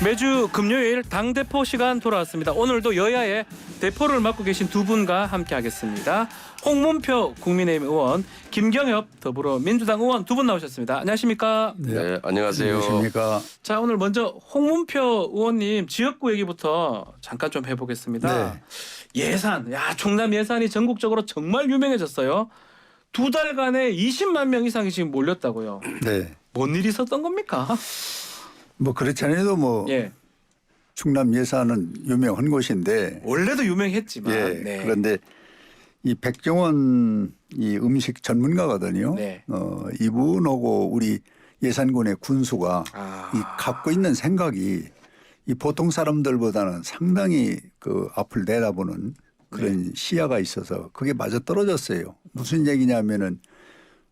매주 금요일 당대표 시간 돌아왔습니다. 오늘도 여야의 대표를 맡고 계신 두 분과 함께하겠습니다. 홍문표 국민의힘 의원, 김경엽 더불어민주당 의원 두 분 나오셨습니다. 안녕하십니까? 네, 안녕하세요. 안녕하십니까? 자, 오늘 먼저 홍문표 의원님 지역구 얘기부터 잠깐 좀 해보겠습니다. 네. 예산, 충남 예산이 전국적으로 정말 유명해졌어요. 두 달간에 20만 명 이상이 지금 몰렸다고요. 네. 뭔 일이 있었던 겁니까? 뭐 그렇지 않아도 뭐 예, 충남 예산은 유명한 곳인데 원래도 유명했지만. 예. 네. 그런데 이 백종원 이 음식 전문가거든요. 네. 이분하고 우리 예산군의 군수가 이 갖고 있는 생각이 이 보통 사람들보다는 상당히 그 앞을 내다보는 그런 시야가 있어서 그게 맞아 떨어졌어요. 무슨 얘기냐면은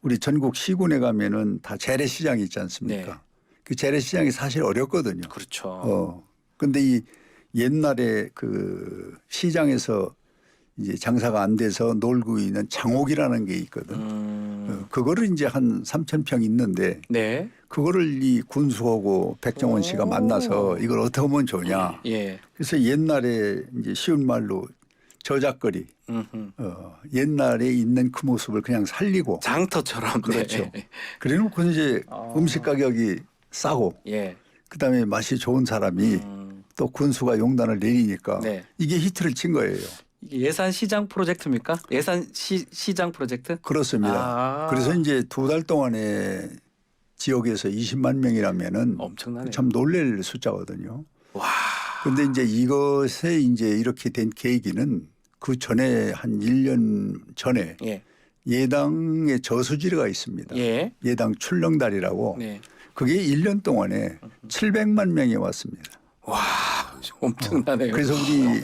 우리 전국 시군에 가면은 다 재래시장이 있지 않습니까? 네. 그 재래시장이 사실 어렵거든요. 그렇죠. 근데 이 옛날에 그 시장에서 이제 장사가 안 돼서 놀고 있는 장옥이라는 게 있거든. 그거를 이제 한 3,000평 있는데 네. 그거를 이 군수하고 백종원 씨가 만나서 이걸 어떻게 하면 좋냐. 예. 그래서 옛날에 이제 쉬운 말로 저작거리 옛날에 있는 그 모습을 그냥 살리고 장터처럼. 그렇죠. 네. 그래놓고 이제 음식 가격이 싸고 예. 그다음에 맛이 좋은 사람이 또 군수가 용단을 내리니까 네. 이게 히트를 친 거예요. 이게 예산 시장 프로젝트입니까? 예산 시장 프로젝트? 그렇습니다. 그래서 이제 두 달 동안에 지역에서 20만 명이라면은 엄청나네요. 참 놀랄 숫자거든요. 와. 근데 이제 이것에 이제 이렇게 된 계기는 그 전에 한 1년 전에 예. 예당의 저수지가 있습니다. 예. 예당 출렁다리라고 네. 그게 1년 동안에 700만 명이 왔습니다. 와, 엄청나네요. 그래서 우리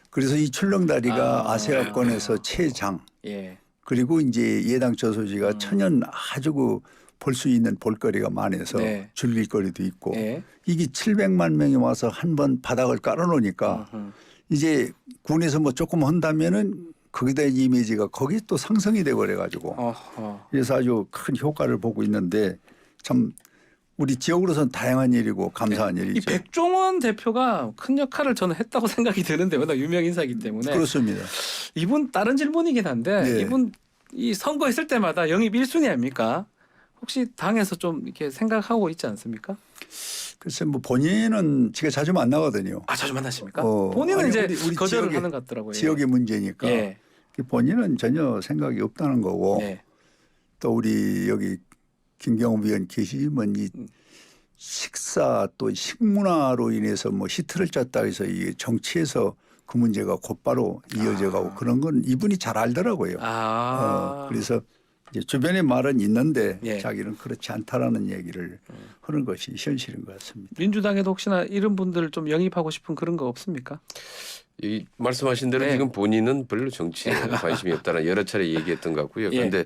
그래서 이 출렁다리가 아세아권에서 최장 예. 그리고 이제 예당 저수지가 천연 아주 그 볼 수 있는 볼거리가 많아서 네. 즐길거리도 있고 예. 이게 700만 명이 와서 한 번 바닥을 깔아놓으니까 이제 군에서 뭐 조금 한다면은 거기다 이미지가 거기 또 상승이 되고 그래가지고 그래서 아주 큰 효과를 보고 있는데 참 우리 지역으로서는 다양한 일이고 감사한 이 일이죠. 백종원 대표가 큰 역할을 저는 했다고 생각이 드는데 워낙 유명 인사이기 때문에. 그렇습니다. 이분 다른 질문이긴 한데 네. 이분 이 선거했을 때마다 영입 1순위 아닙니까? 혹시 당에서 좀 이렇게 생각하고 있지 않습니까? 글쎄 뭐 본인은 제가 자주 만나거든요. 자주 만나십니까? 어, 본인은 아니, 이제 우리 거절을 지역의- 하는 것 같더라고요. 지역의 문제니까 예. 본인은 전혀 생각이 없다는 거고 네. 또 우리 여기 김경호 위원 계시면 이 식사 또 식문화로 인해서 뭐 히트를 쳤다 해서 이 정치에서 그 문제가 곧바로 이어져가고 그런 건 이분이 잘 알더라고요. 그래서 이제 주변에 말은 있는데 예. 자기는 그렇지 않다라는 얘기를 하는 것이 현실인 것 같습니다. 민주당에도 혹시나 이런 분들 좀 영입하고 싶은 그런 거 없습니까? 이 말씀하신 대로 네. 지금 본인은 별로 정치에 관심이 없다는 여러 차례 얘기했던 것 같고요. 예. 그런데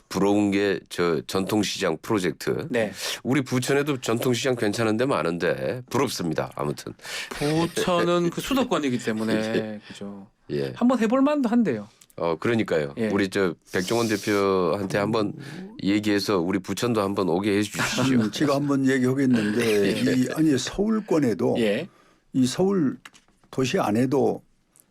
부러운 게 저 전통시장 프로젝트. 네. 우리 부천에도 전통시장 괜찮은 데 많은데 부럽습니다. 아무튼. 부천은 그 수도권이기 때문에 그죠. 예. 한번 해볼 만도 한데요. 그러니까요. 예. 우리 저 백종원 대표한테 한번 얘기해서 우리 부천도 한번 오게 해 주십시오. 제가 한번 얘기하겠는데 아니 서울권에도 예. 이 서울 도시 안에도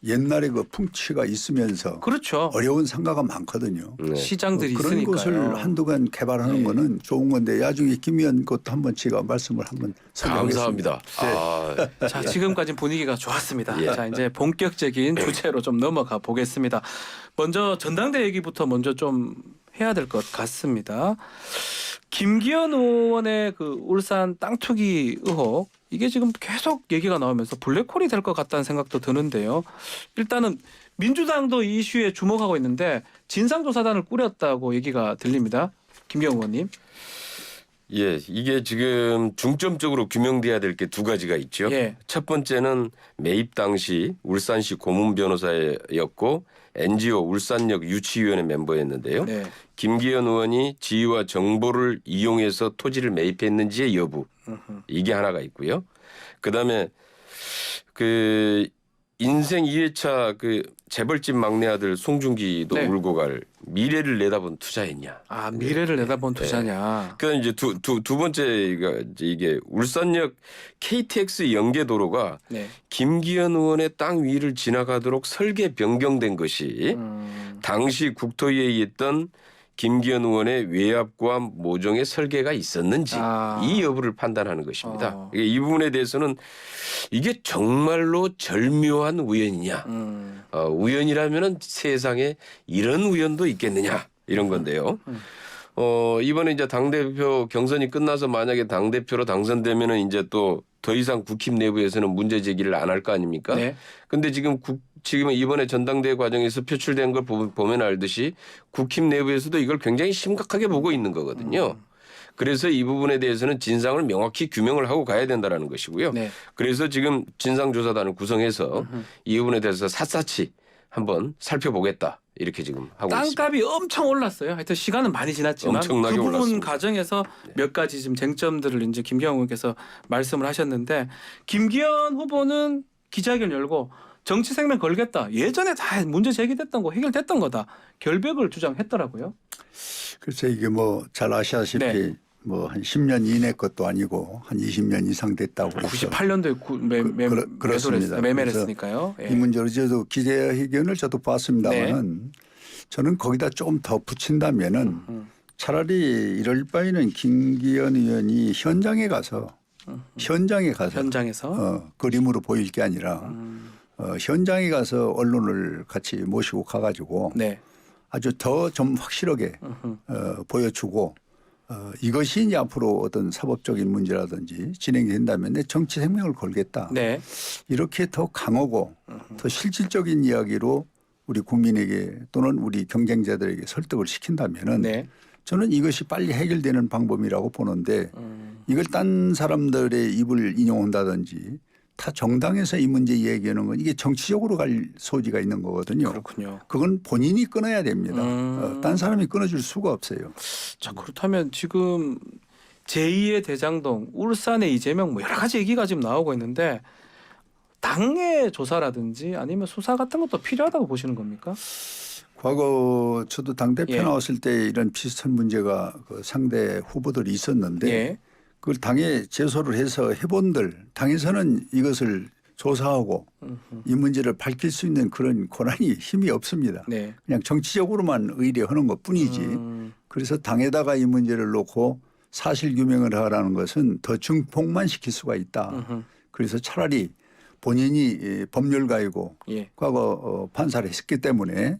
옛날에 그 풍치가 있으면서 그렇죠. 어려운 상가가 많거든요. 네. 시장들이 그런 있으니까요. 곳을 한두간 개발하는 예. 거는 좋은 건데 나중에 김 의원 것도 한번 제가 말씀을 한번 소개하겠습니다. 감사합니다. 자, 지금까지 분위기가 좋았습니다. 예. 자, 이제 본격적인 주제로 좀 넘어가 보겠습니다. 먼저 전당대 얘기부터 먼저 좀 해야 될 것 같습니다. 김기현 의원의 그 울산 땅 투기 의혹 이게 지금 계속 얘기가 나오면서 블랙홀이 될 것 같다는 생각도 드는데요. 일단은 민주당도 이 이슈에 주목하고 있는데 진상조사단을 꾸렸다고 얘기가 들립니다. 김기현 의원님. 예, 이게 지금 중점적으로 규명돼야 될 게 두 가지가 있죠. 예. 첫 번째는 매입 당시 울산시 고문 변호사였고 NGO 울산역 유치위원회 멤버였는데요. 네. 김기현 의원이 지위와 정보를 이용해서 토지를 매입했는지의 여부 이게 하나가 있고요. 그다음에 그 인생 2회차 그 재벌집 막내 아들 송중기도 네. 울고 갈 미래를 내다본 투자했냐. 아 미래를 내다본 투자냐. 그러니까 이제 두 번째가 이게 울산역 KTX 연계도로가 네. 김기현 의원의 땅 위를 지나가도록 설계 변경된 것이 당시 국토위에 있던 김기현 의원의 외압고함 모종의 설계가 있었는지 이 여부를 판단하는 것입니다. 이 부분에 대해서는 이게 정말로 절묘한 우연이냐. 우연이라면은 세상에 이런 우연도 있겠느냐 이런 건데요. 이번에 이제 당대표 경선이 끝나서 만약에 당대표로 당선되면은 이제 또 더 이상 국힘 내부에서는 문제 제기를 안 할 거 아닙니까? 네. 근데 지금 이번에 전당대회 과정에서 표출된 걸 보면 알듯이 국힘 내부에서도 이걸 굉장히 심각하게 보고 있는 거거든요. 그래서 이 부분에 대해서는 진상을 명확히 규명을 하고 가야 된다라는 것이고요. 네. 그래서 지금 진상조사단을 구성해서 이 부분에 대해서 샅샅이 한번 살펴보겠다. 이렇게 지금 하고 있습니다. 땅값이 엄청 올랐어요. 하여튼 시간은 많이 지났지만 엄청나게 그 부분 올랐습니다. 과정에서 몇 가지 지금 쟁점들을 이제 김기현 의원께서 말씀을 하셨는데 김기현 후보는 기자회견 열고 정치 생명 걸겠다. 예전에 다 문제 제기됐던 거 해결됐던 거다. 결백을 주장했더라고요. 글쎄 이게 뭐 잘 아시다시피 네. 뭐 한 10년 이내 것도 아니고 한 20년 이상 됐다고 해서 98년도에 그렇습니다. 매매를 그래서 했으니까요. 예. 이 문제로 저도 기자회견을 저도 봤습니다만은 저는 거기다 조금 더 붙인다면은 차라리 이럴 바에는 김기현 의원이 현장에 가서 현장에서 그림으로 보일 게 아니라 현장에 가서 언론을 같이 모시고 가가지고 네. 아주 더 좀 확실하게 보여주고 이것이 이제 앞으로 어떤 사법적인 문제라든지 진행된다면 내 정치 생명을 걸겠다. 네. 이렇게 더 강하고 더 실질적인 이야기로 우리 국민에게 또는 우리 경쟁자들에게 설득을 시킨다면은 네. 저는 이것이 빨리 해결되는 방법이라고 보는데 이걸 딴 사람들의 입을 인용한다든지 타 정당에서 이 문제 얘기하는 건 이게 정치적으로 갈 소지가 있는 거거든요. 그렇군요. 그건 본인이 끊어야 됩니다. 딴 사람이 끊어줄 수가 없어요. 자 그렇다면 지금 제2의 대장동, 울산의 이재명 뭐 여러 가지 얘기가 지금 나오고 있는데 당의 조사라든지 아니면 수사 같은 것도 필요하다고 보시는 겁니까? 과거 저도 당대표 예. 나왔을 때 이런 비슷한 문제가 그 상대 후보들이 있었는데 예. 그걸 당에 제소를 해서 해본들 당에서는 이것을 조사하고 이 문제를 밝힐 수 있는 그런 권한이 힘이 없습니다. 네. 그냥 정치적으로만 의뢰하는 것뿐이지. 그래서 당에다가 이 문제를 놓고 사실 규명을 하라는 것은 더 증폭만 시킬 수가 있다. 그래서 차라리 본인이 법률가이고 예. 과거 판사를 했기 때문에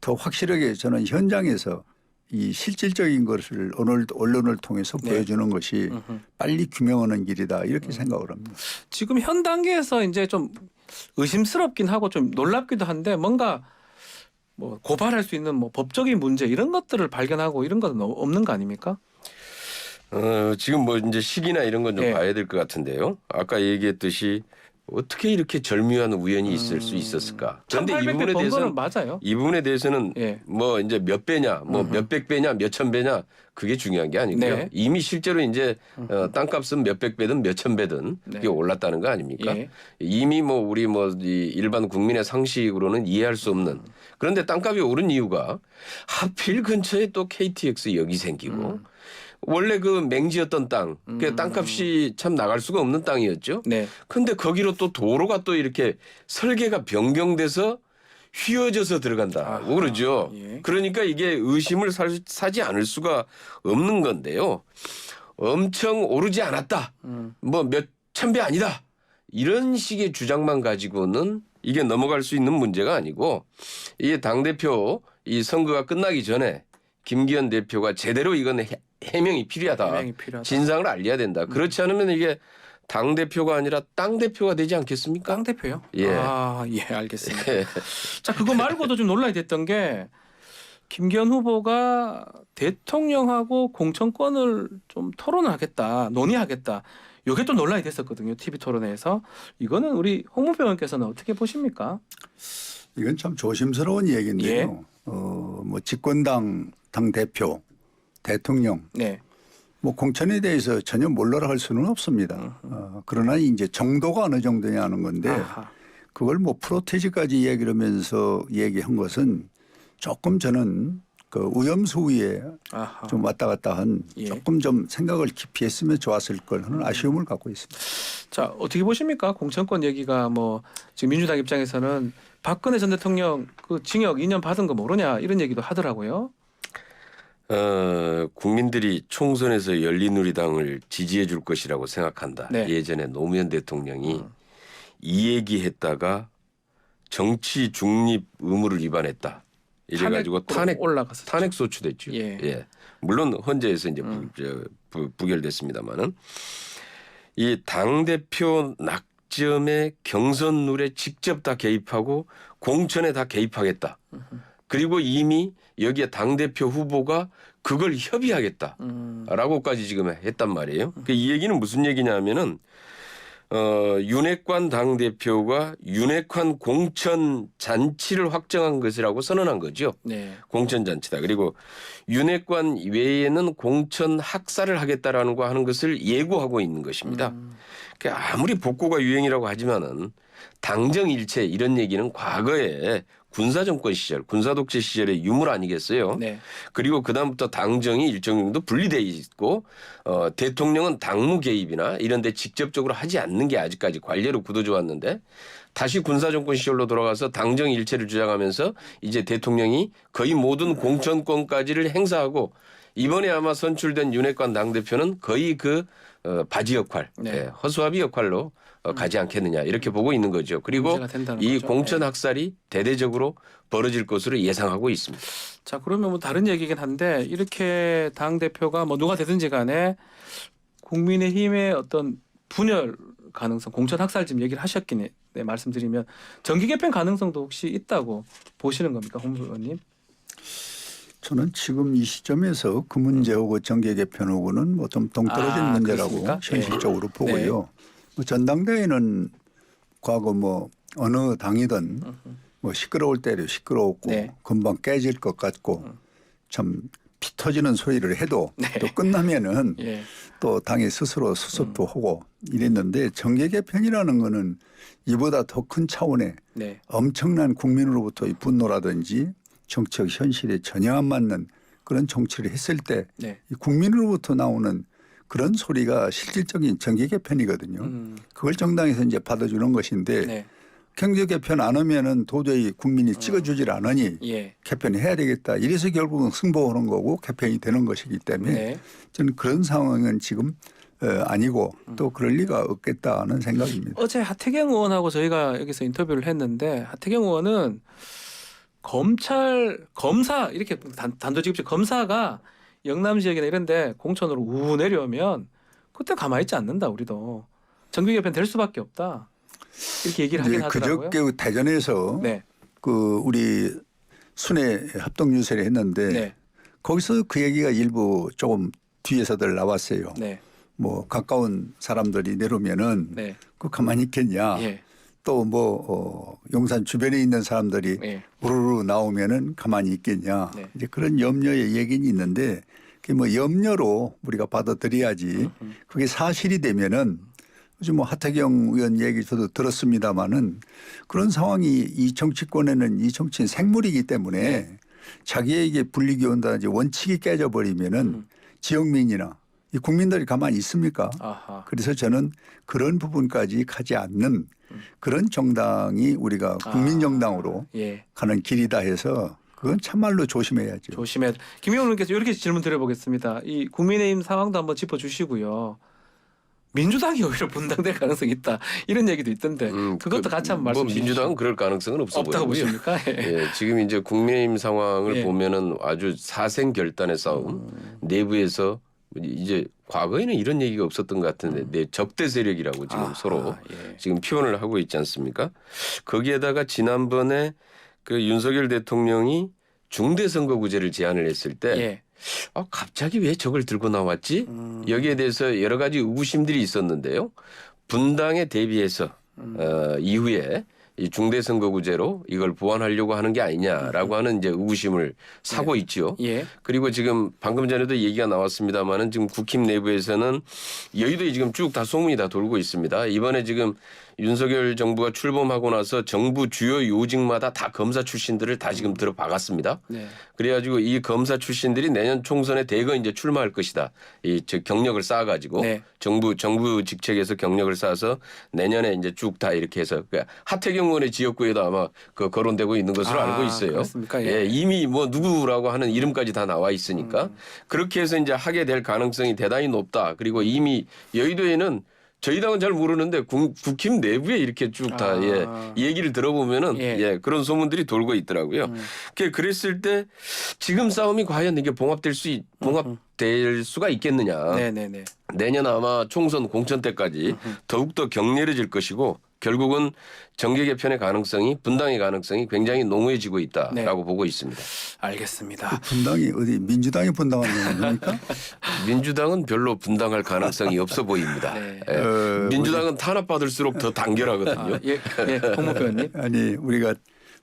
더 확실하게 저는 현장에서 이 실질적인 것을 언론을 통해서 네. 보여주는 것이 빨리 규명하는 길이다 이렇게 생각을 합니다. 지금 현 단계에서 이제 좀 의심스럽긴 하고 좀 놀랍기도 한데 뭔가 뭐 고발할 수 있는 뭐 법적인 문제 이런 것들을 발견하고 이런 건 없는 거 아닙니까? 지금 뭐 이제 시기나 이런 건 좀 예. 봐야 될 것 같은데요. 아까 얘기했듯이 어떻게 이렇게 절묘한 우연이 있을 수 있었을까? 그런데 1800배 번 거는 맞아요. 이 부분에 대해서는 예. 뭐 이제 몇 배냐, 뭐 몇백 배냐, 몇천 배냐 그게 중요한 게 아니고요. 네. 이미 실제로 이제 땅값은 몇백 배든 몇천 배든 네. 그게 올랐다는 거 아닙니까? 예. 이미 뭐 우리 뭐 이 일반 국민의 상식으로는 이해할 수 없는 그런데 땅값이 오른 이유가 하필 근처에 또 KTX 역이 생기고 원래 그 맹지였던 땅, 그 땅값이 참 나갈 수가 없는 땅이었죠. 네. 근데 거기로 또 도로가 또 이렇게 설계가 변경돼서 휘어져서 들어간다고 그러죠. 예. 그러니까 이게 의심을 사지 않을 수가 없는 건데요. 엄청 오르지 않았다. 뭐 몇천 배 아니다. 이런 식의 주장만 가지고는 이게 넘어갈 수 있는 문제가 아니고 이 당대표 이 선거가 끝나기 전에 김기현 대표가 제대로 이건 해명이 필요하다. 해명이 필요하다. 진상을 알려야 된다. 그렇지 않으면 이게 당 대표가 아니라 땅 대표가 되지 않겠습니까? 땅 대표요? 예. 아, 예, 알겠습니다. 자, 그거 말고도 좀 논란이 됐던 게 김기현 후보가 대통령하고 공천권을 좀 토론을 하겠다, 논의하겠다. 이게 또 논란이 됐었거든요. TV 토론회에서. 이거는 우리 홍문표 의원께서는 어떻게 보십니까? 이건 참 조심스러운 얘기인데요. 뭐 집권당 당 대표, 대통령, 네. 뭐 공천에 대해서 전혀 몰라라 할 수는 없습니다. 그러나 이제 정도가 어느 정도냐 하는 건데 아하. 그걸 뭐 프로테지까지 얘기를 하면서 얘기한 것은 조금 저는 그 위험수위에 아하. 좀 왔다 갔다 한 예. 조금 좀 생각을 깊이 했으면 좋았을 걸 하는 아쉬움을 갖고 있습니다. 자, 어떻게 보십니까? 공천권 얘기가 뭐 지금 민주당 입장에서는 박근혜 전 대통령 그 징역 2년 받은 거 모르냐 이런 얘기도 하더라고요. 국민들이 총선에서 열린우리당을 지지해 줄 것이라고 생각한다. 네. 예전에 노무현 대통령이 이 얘기했다가 정치 중립 의무를 위반했다. 이래가지고 올라갔었죠. 탄핵 소추됐죠. 예. 물론 헌재에서 이제 부결됐습니다만은 이 당 대표 낙점에 경선룰에 직접 다 개입하고 공천에 다 개입하겠다. 그리고 이미 여기에 당 대표 후보가 그걸 협의하겠다라고까지 지금 했단 말이에요. 이 얘기는 무슨 얘기냐면은 윤핵관 당 대표가 윤핵관 공천 잔치를 확정한 것이라고 선언한 거죠. 네. 공천 잔치다. 그리고 윤핵관 외에는 공천 학살을 하겠다라는 거 하는 것을 예고하고 있는 것입니다. 그러니까 아무리 복고가 유행이라고 하지만은 당정일체 이런 얘기는 과거에 군사정권 시절, 군사독재 시절의 유물 아니겠어요? 네. 그리고 그다음부터 당정이 일정 정도 분리돼 있고 대통령은 당무 개입이나 이런 데 직접적으로 하지 않는 게 아직까지 관례로 굳어져 왔는데 다시 군사정권 시절로 돌아가서 당정 일체를 주장하면서 이제 대통령이 거의 모든 공천권까지를 행사하고 이번에 아마 선출된 윤핵관 당대표는 거의 그 바지 역할, 네. 허수아비 역할로 가지 않겠느냐 이렇게 보고 있는 거죠. 그리고 문제가 된다는 이 거죠. 공천 학살이 대대적으로 벌어질 것으로 예상하고 있습니다. 자, 그러면 뭐 다른 얘기긴 한데 이렇게 당 대표가 뭐 누가 되든지 간에 국민의힘의 어떤 분열 가능성, 공천 학살 지금 얘기를 하셨긴 네, 말씀드리면 정기 개편 가능성도 혹시 있다고 보시는 겁니까, 홍 의원님? 저는 지금 이 시점에서 그 문제하고 정계 개편하고는 뭐 좀 동떨어진 문제라고 그렇습니까? 현실적으로 보고요. 뭐 전당대회는 과거 뭐 어느 당이든 뭐 시끄러울 때도 시끄러웠고 네. 금방 깨질 것 같고 참 피 터지는 소리를 해도 네. 또 끝나면은 예. 또 당이 스스로 수습도 하고 이랬는데 정계 개편이라는 거는 이보다 더 큰 차원의 네. 엄청난 국민으로부터의 분노라든지 정치적 현실에 전혀 안 맞는 그런 정치를 했을 때 네. 이 국민으로부터 나오는 그런 소리가 실질적인 정계 개편이거든요. 그걸 정당에서 이제 받아주는 것인데 네. 경제 개편 안 하면은 도저히 국민이 찍어주질 않으니 예. 개편해야 되겠다. 이래서 결국은 승부하는 거고 개편이 되는 것이기 때문에 네. 저는 그런 상황은 지금 아니고 또 그럴 리가 없겠다는 생각입니다. 어제 하태경 의원하고 저희가 여기서 인터뷰를 했는데 하태경 의원은 검사 이렇게 단도직입적 검사가 영남 지역이나 이런데 공천으로 우 내려오면 그때 가만히 있지 않는다. 우리도 정규 개편 될 수밖에 없다. 이렇게 얘기를 하긴 하더라고요. 그저께 대전에서 네. 그 우리 순회 합동 유세를 했는데 네. 거기서 그 얘기가 일부 조금 뒤에서들 나왔어요. 네. 뭐 가까운 사람들이 내려오면은 네. 그 가만히 있겠냐. 예. 또 뭐 용산 주변에 있는 사람들이 예. 우르르 나오면은 가만히 있겠냐. 네. 이제 그런 염려의 얘기는 있는데 그게 뭐 염려로 우리가 받아들여야지. 그게 사실이 되면은 요즘 뭐 하태경 의원 얘기 저도 들었습니다마는 그런 상황이 이 정치권에는 이 정치인 생물이기 때문에 네. 자기에게 불리기 온다든지 원칙이 깨져버리면은 지역민이나 이 국민들이 가만히 있습니까? 아하. 그래서 저는 그런 부분까지 가지 않는 그런 정당이 우리가 국민정당으로 예. 가는 길이다 해서 그건 참말로 조심해야죠. 조심해. 김용훈 의원께서 이렇게 질문 드려보겠습니다. 이 국민의힘 상황도 한번 짚어주시고요. 민주당이 오히려 분당될 가능성이 있다. 이런 얘기도 있던데 그것도 같이 한번 말씀 주시죠. 민주당은 그럴 가능성은 없어 없다고 보이고요. 보십니까? 예. 예, 지금 이제 국민의힘 상황을 예. 보면은 아주 사생결단의 싸움 내부에서 이제 과거에는 이런 얘기가 없었던 것 같은데 내 적대 세력이라고 지금 아하, 서로 예. 지금 표현을 하고 있지 않습니까? 거기에다가 지난번에 그 윤석열 대통령이 중대선거구제를 제안을 했을 때 예. 갑자기 왜 저걸 들고 나왔지? 여기에 대해서 여러 가지 의구심들이 있었는데요. 분당에 대비해서 이후에 이 중대선거구제로 이걸 보완하려고 하는 게 아니냐라고 하는 이제 의구심을 사고 있지요. 예. 그리고 지금 방금 전에도 얘기가 나왔습니다만은 지금 국힘 내부에서는 여의도에 지금 쭉 다 소문이 다 돌고 있습니다. 이번에 지금 윤석열 정부가 출범하고 나서 정부 주요 요직마다 다 검사 출신들을 다 지금 들어박았습니다. 네. 그래가지고 이 검사 출신들이 내년 총선에 대거 이제 출마할 것이다. 이 즉 경력을 쌓아가지고 네. 정부 직책에서 경력을 쌓아서 내년에 이제 쭉 다 이렇게 해서 그러니까 하태경 의원의 지역구에도 아마 그 거론되고 있는 것으로 알고 있어요. 그렇습니까? 예. 이미 뭐 누구라고 하는 이름까지 다 나와 있으니까 그렇게 해서 이제 하게 될 가능성이 대단히 높다. 그리고 이미 여의도에는 저희 당은 잘 모르는데 국힘 내부에 이렇게 쭉 다 얘기를 들어보면은 그런 소문들이 돌고 있더라고요. 그랬을 때 지금 싸움이 과연 이게 봉합될 수가 있겠느냐. 네네네. 내년 아마 총선 공천 때까지 더욱더 격렬해질 것이고 결국은 정계 개편의 가능성이 분당의 가능성이 굉장히 농후해지고 있다라고 보고 있습니다. 알겠습니다. 분당이 어디 민주당이 분당하는 겁니까? 민주당은 별로 분당할 가능성이 없어 보입니다. 네. 민주당은 탄압받을수록 더 단결하거든요. 홍문표님. 아니 우리가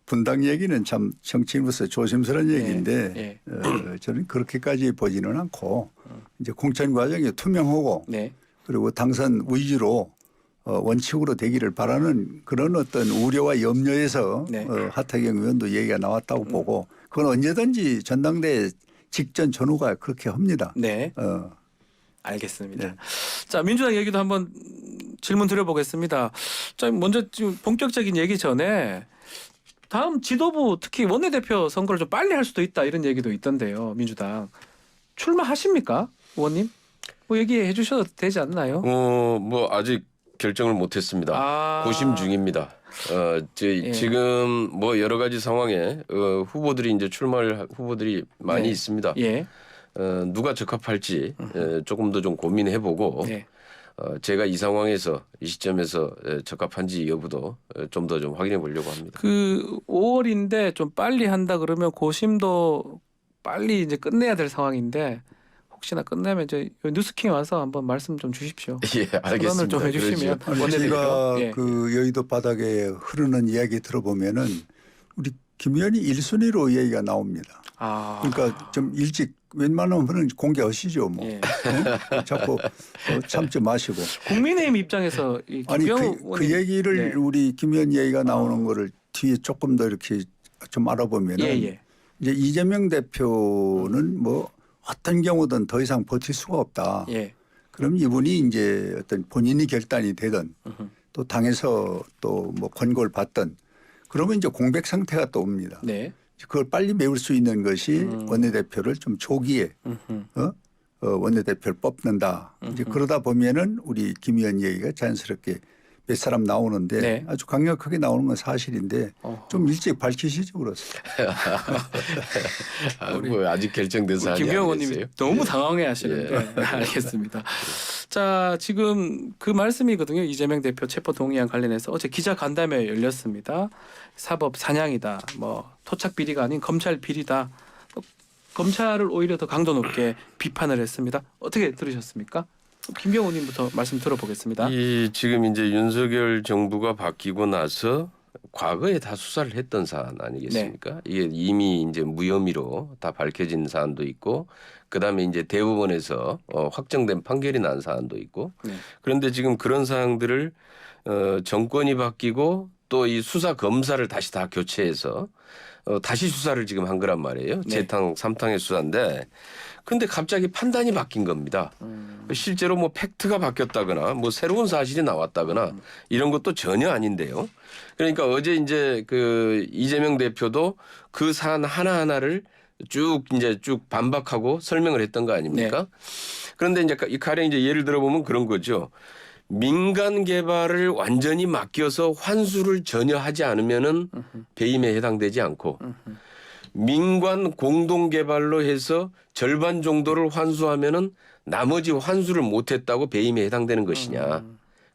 분당 얘기는 참 정치인으로서 조심스러운 얘기인데 저는 그렇게까지 보지는 않고 이제 공천 과정이 투명하고 그리고 당선 위주로 원칙으로 되기를 바라는 그런 어떤 우려와 염려에서 하태경 의원도 얘기가 나왔다고 보고 그건 언제든지 전당대회 직전 전후가 그렇게 합니다. 네. 알겠습니다. 자, 민주당 얘기도 한번 질문 드려보겠습니다. 자, 먼저 지금 본격적인 얘기 전에 다음 지도부 특히 원내대표 선거를 좀 빨리 할 수도 있다 이런 얘기도 있던데요. 민주당 출마하십니까, 의원님? 뭐 얘기해 주셔도 되지 않나요? 뭐 아직 결정을 못했습니다. 고심 중입니다. 지금 뭐 여러 가지 상황에 후보들이 이제 출마할 후보들이 많이 있습니다. 누가 적합할지 조금 더 좀 고민해보고 제가 이 상황에서 이 시점에서 적합한지 여부도 좀 더 좀 확인해 보려고 합니다. 그 5월인데 좀 빨리 한다 그러면 고심도 빨리 이제 끝내야 될 상황인데. 혹시나 끝내면 이제 뉴스킹에 와서 한번 말씀 좀 주십시오. 예, 알겠습니다. 좀 해주시면 제가 그 여의도 바닥에 흐르는 이야기 들어보면은 우리 김 의원이 1순위로 얘기가 나옵니다. 그러니까 좀 일찍 웬만하면 공개하시죠. 뭐 자꾸 참지 마시고. 국민의힘 입장에서 아니 그 얘기를 우리 김 의원 얘기가 나오는 거를 뒤에 조금 더 이렇게 좀 알아보면은 이제 이재명 대표는 뭐 어떤 경우든 더 이상 버틸 수가 없다. 그럼 이분이 이제 어떤 본인이 결단이 되든 또 당에서 또 뭐 권고를 받든 그러면 이제 공백 상태가 또 옵니다. 그걸 빨리 메울 수 있는 것이 원내대표를 좀 조기에 원내대표를 뽑는다. 이제 그러다 보면은 우리 김 의원 얘기가 자연스럽게 몇 사람 나오는데 아주 강력하게 나오는 건 사실인데 좀 일찍 밝히시죠, 그렇습니다. 뭐 아직 결정된 사안이 김 의원님이 너무 당황해하시는데 알겠습니다. 자, 지금 그 말씀이거든요. 이재명 대표 체포 동의안 관련해서 어제 기자 간담회 열렸습니다. 사법 사냥이다, 뭐 토착 비리가 아닌 검찰 비리다. 검찰을 오히려 더 강도 높게 비판을 했습니다. 어떻게 들으셨습니까? 김경호 님부터 말씀 들어보겠습니다. 지금 이제 윤석열 정부가 바뀌고 나서 과거에 다 수사를 했던 사안 아니겠습니까? 이게 이미 이제 무혐의로 다 밝혀진 사안도 있고 그다음에 이제 대법원에서 확정된 판결이 난 사안도 있고 그런데 지금 그런 사항들을 정권이 바뀌고 또 이 수사 검사를 다시 다 교체해서 다시 수사를 지금 한 거란 말이에요. 재탕 3탕의 수사인데 근데 갑자기 판단이 바뀐 겁니다. 실제로 뭐 팩트가 바뀌었다거나 뭐 새로운 사실이 나왔다거나 이런 것도 전혀 아닌데요. 그러니까 어제 이제 그 이재명 대표도 그 사안 하나하나를 쭉 반박하고 설명을 했던 거 아닙니까? 그런데 이제 가령 이제 예를 들어보면 그런 거죠. 민간 개발을 완전히 맡겨서 환수를 전혀 하지 않으면은 배임에 해당되지 않고 민관 공동 개발로 해서 절반 정도를 환수하면은 나머지 환수를 못했다고 배임에 해당되는 것이냐.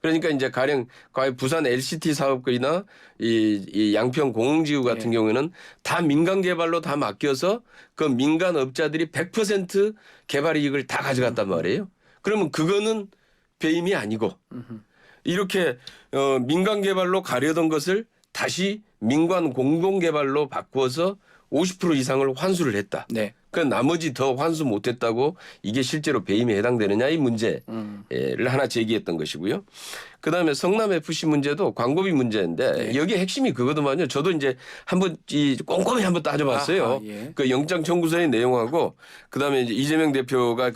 그러니까 이제 가령 부산 LCT 사업이나 이 양평 공흥지구 같은 경우에는 다 민간 개발로 다 맡겨서 그 민간 업자들이 100% 개발 이익을 다 가져갔단 말이에요. 그러면 그거는 배임이 아니고 이렇게 민간 개발로 가려던 것을 다시 민관 공동개발로 바꾸어서 50% 이상을 환수를 했다. 네. 그 나머지 더 환수 못했다고 이게 실제로 배임에 해당되느냐 이 문제를 하나 제기했던 것이고요. 그다음에 성남 FC 문제도 광고비 문제인데 네. 여기 핵심이 그거더만요. 저도 이제 한번 꼼꼼히 한번 따져봤어요. 아하, 예. 그 영장 청구서의 내용하고 그다음에 이제 이재명 대표가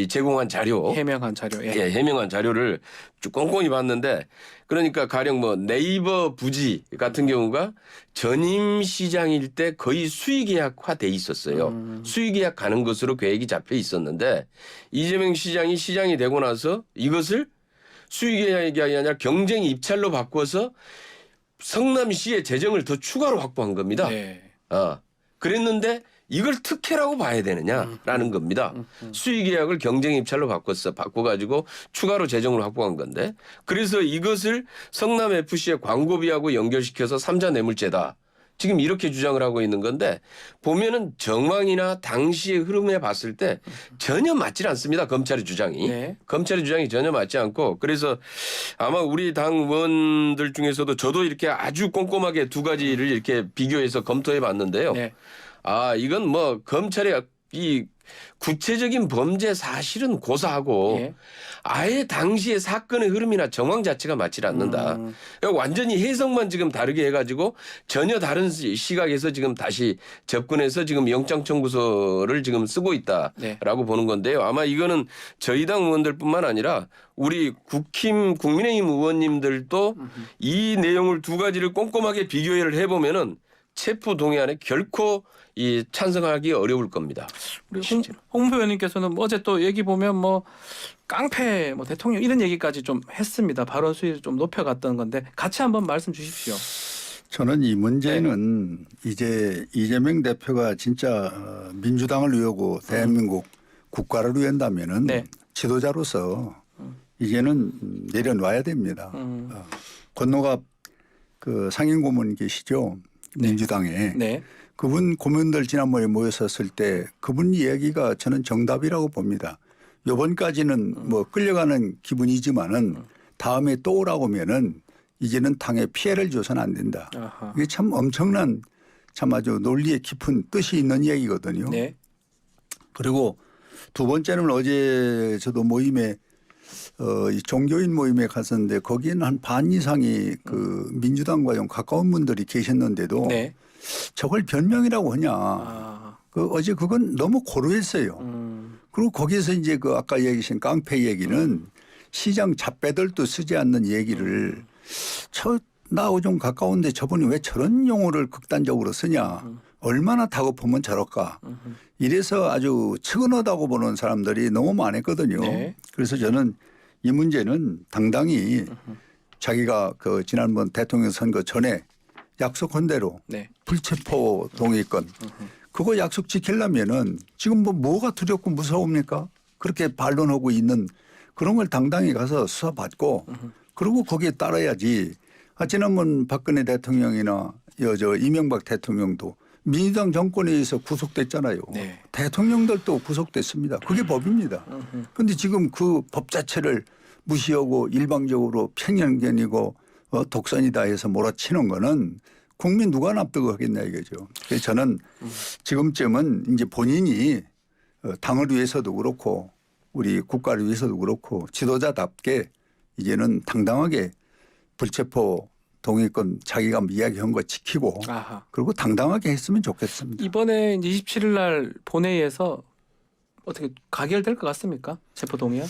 제공한 자료, 해명한 자료. 예. 예, 해명한 자료를 쭉 꼼꼼히 봤는데 그러니까 가령 뭐 네이버 부지 같은 경우가 전임 시장일 때 거의 수의계약화돼 있었어요. 수의계약 가는 것으로 계획이 잡혀 있었는데 이재명 시장이 시장이 되고 나서 이것을 수의계약이 아니라 경쟁 입찰로 바꿔서 성남시의 재정을 더 추가로 확보한 겁니다. 네. 그랬는데 이걸 특혜라고 봐야 되느냐라는 겁니다. 수의계약을 경쟁 입찰로 바꿔가지고 추가로 재정을 확보한 건데 그래서 이것을 성남FC의 광고비하고 연결시켜서 3자 뇌물죄다. 지금 이렇게 주장을 하고 있는 건데 보면은 정황이나 당시의 흐름에 봤을 때 전혀 맞질 않습니다. 검찰의 주장이. 네. 검찰의 주장이 전혀 맞지 않고 그래서 아마 우리 당 의원들 중에서도 저도 이렇게 아주 꼼꼼하게 두 가지를 이렇게 비교해서 검토해 봤는데요. 네. 이건 뭐 검찰의 이 구체적인 범죄 사실은 고사하고 예. 아예 당시의 사건의 흐름이나 정황 자체가 맞질 않는다. 그러니까 완전히 해석만 지금 다르게 해가지고 전혀 다른 시각에서 지금 다시 접근해서 지금 영장 청구서를 지금 쓰고 있다라고 네. 보는 건데요. 아마 이거는 저희 당 의원들뿐만 아니라 우리 국민의힘 의원님들도 이 내용을 두 가지를 꼼꼼하게 비교를 해보면은 체포 동의안에 결코 찬성하기 어려울 겁니다. 우리 홍 의원님께서는 어제 또 얘기 보면 뭐 깡패 뭐 대통령 이런 얘기까지 좀 했습니다. 발언 수위를 좀 높여갔던 건데 같이 한번 말씀 주십시오. 저는 이 문제는 이제 이재명 대표가 진짜 민주당을 위하고 대한민국 국가를 위한다면은 네. 지도자로서 이제는 내려놔야 됩니다. 권노갑 그 상임고문 계시죠? 민주당에. 네. 그분 고문들 지난번에 모였었을 때 그분 이야기가 저는 정답이라고 봅니다. 요번까지는 뭐 끌려가는 기분이지만은 다음에 또 오라고 하면은 이제는 당에 피해를 줘서는 안 된다. 아하. 이게 참 엄청난 참 아주 논리에 깊은 뜻이 있는 이야기거든요. 네. 그리고 두 번째는 어제 저도 모임에 이 종교인 모임에 갔었는데 거기에는 한 반 이상이 그 민주당과 좀 가까운 분들이 계셨는데도 네. 저걸 변명이라고 하냐. 그 어제 그건 너무 고루했어요. 그리고 거기에서 이제 그 아까 얘기하신 깡패 얘기는 시장 잡배들도 쓰지 않는 얘기를 나하고 좀 가까운데 저분이 왜 저런 용어를 극단적으로 쓰냐. 얼마나 다급하면 저럴까. 이래서 아주 측은하다고 보는 사람들이 너무 많았거든요. 네. 그래서 저는 이 문제는 당당히 자기가 그 지난번 대통령 선거 전에 약속한 대로 네. 불체포 동의권 그거 약속 지키려면은 지금 뭐가 두렵고 무서웁니까? 그렇게 반론하고 있는 그런 걸 당당히 가서 수사받고 그리고 거기에 따라야지. 지난번 박근혜 대통령이나 이명박 대통령도 민주당 정권에 의해서 구속됐잖아요. 네. 대통령들도 구속됐습니다. 그게 법입니다. 그런데 지금 그 법 자체를 무시하고 일방적으로 편견이고 독선이다 해서 몰아치는 거는 국민 누가 납득하겠냐 이거죠. 그래서 저는 지금쯤은 이제 본인이 당을 위해서도 그렇고 우리 국가를 위해서도 그렇고 지도자답게 이제는 당당하게 불체포 동의권 자기가 이야기한 거 지키고 아하. 그리고 당당하게 했으면 좋겠습니다. 이번에 27일 날 본회의에서 어떻게 가결될 것 같습니까? 체포 동의안?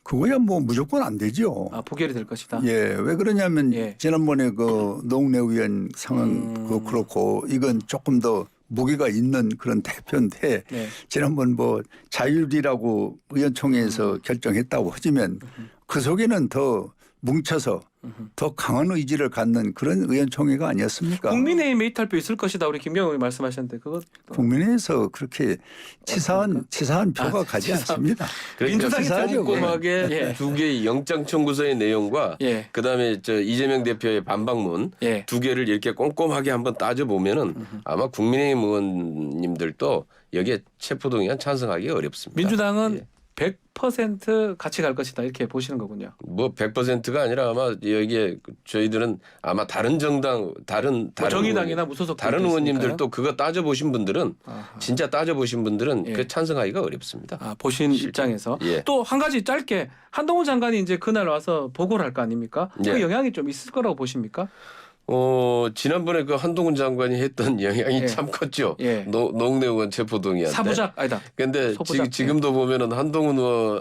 그거야 뭐 무조건 안 되죠. 부결이 될 것이다. 예, 왜 그러냐면 예. 지난번에 그 노웅래 의원 상황 그렇고 이건 조금 더 무게가 있는 그런 대표인데 네. 지난번 뭐 자율이라고 의원총회에서 결정했다고 하지만 그 속에는 더 뭉쳐서 더 강한 의지를 갖는 그런 의원총회가 아니었습니까? 국민의힘 이탈표 있을 것이다. 우리 김경호 의원 말씀하셨는데 그것 국민의힘에서 그렇게 치사한 표가 가지 않습니다. 민주당이 치사하죠. 꼼꼼하게 예. 두 개의 영장 청구서의 내용과 예. 그다음에 이재명 대표의 반박문 예. 두 개를 이렇게 꼼꼼하게 한번 따져보면은 아마 국민의힘 의원님들도 여기에 체포동의안 찬성하기 어렵습니다. 민주당은 예. 100% 같이 갈 것이다 이렇게 보시는 거군요. 뭐 100%가 아니라 아마 여기에 저희들은 아마 다른 정당 다른 정의당이나 무소속 다른 의원님들도 그거 따져 보신 분들은 아하. 진짜 따져 보신 분들은 예. 그 찬성하기가 어렵습니다. 보신 입장에서 예. 또 한 가지 짧게 한동훈 장관이 이제 그날 와서 보고를 할 거 아닙니까? 예. 그 영향이 좀 있을 거라고 보십니까? 지난번에 그 한동훈 장관이 했던 영향이 예. 참 컸죠. 예. 노웅래 의원 체포동의안때. 사부작 아니다. 근데 소부작. 지금도 보면은 한동훈 의원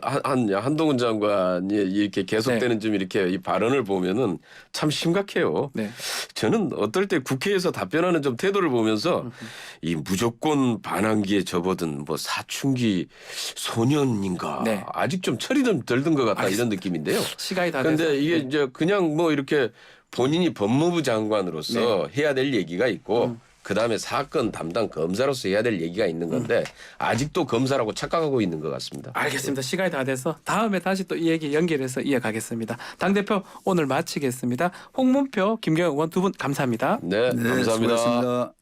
한동훈 장관이 이렇게 계속되는 좀 이렇게 이 발언을 보면은 참 심각해요. 네. 저는 어떨 때 국회에서 답변하는 좀 태도를 보면서 이 무조건 반항기에 접어든 뭐 사춘기 소년인가 네. 아직 좀 철이 좀 덜 든 것 같다 이런 느낌인데요. 시간이 다 돼서. 그런데 이게 이제 그냥 뭐 이렇게 본인이 법무부 장관으로서 해야 될 얘기가 있고 그다음에 사건 담당 검사로서 해야 될 얘기가 있는 건데 아직도 검사라고 착각하고 있는 것 같습니다. 알겠습니다. 시간이 다 돼서 다음에 다시 또 이 얘기 연결해서 이어가겠습니다. 당대표 오늘 마치겠습니다. 홍문표, 김경영 의원 두 분 감사합니다. 네, 네, 감사합니다. 수고하셨습니다.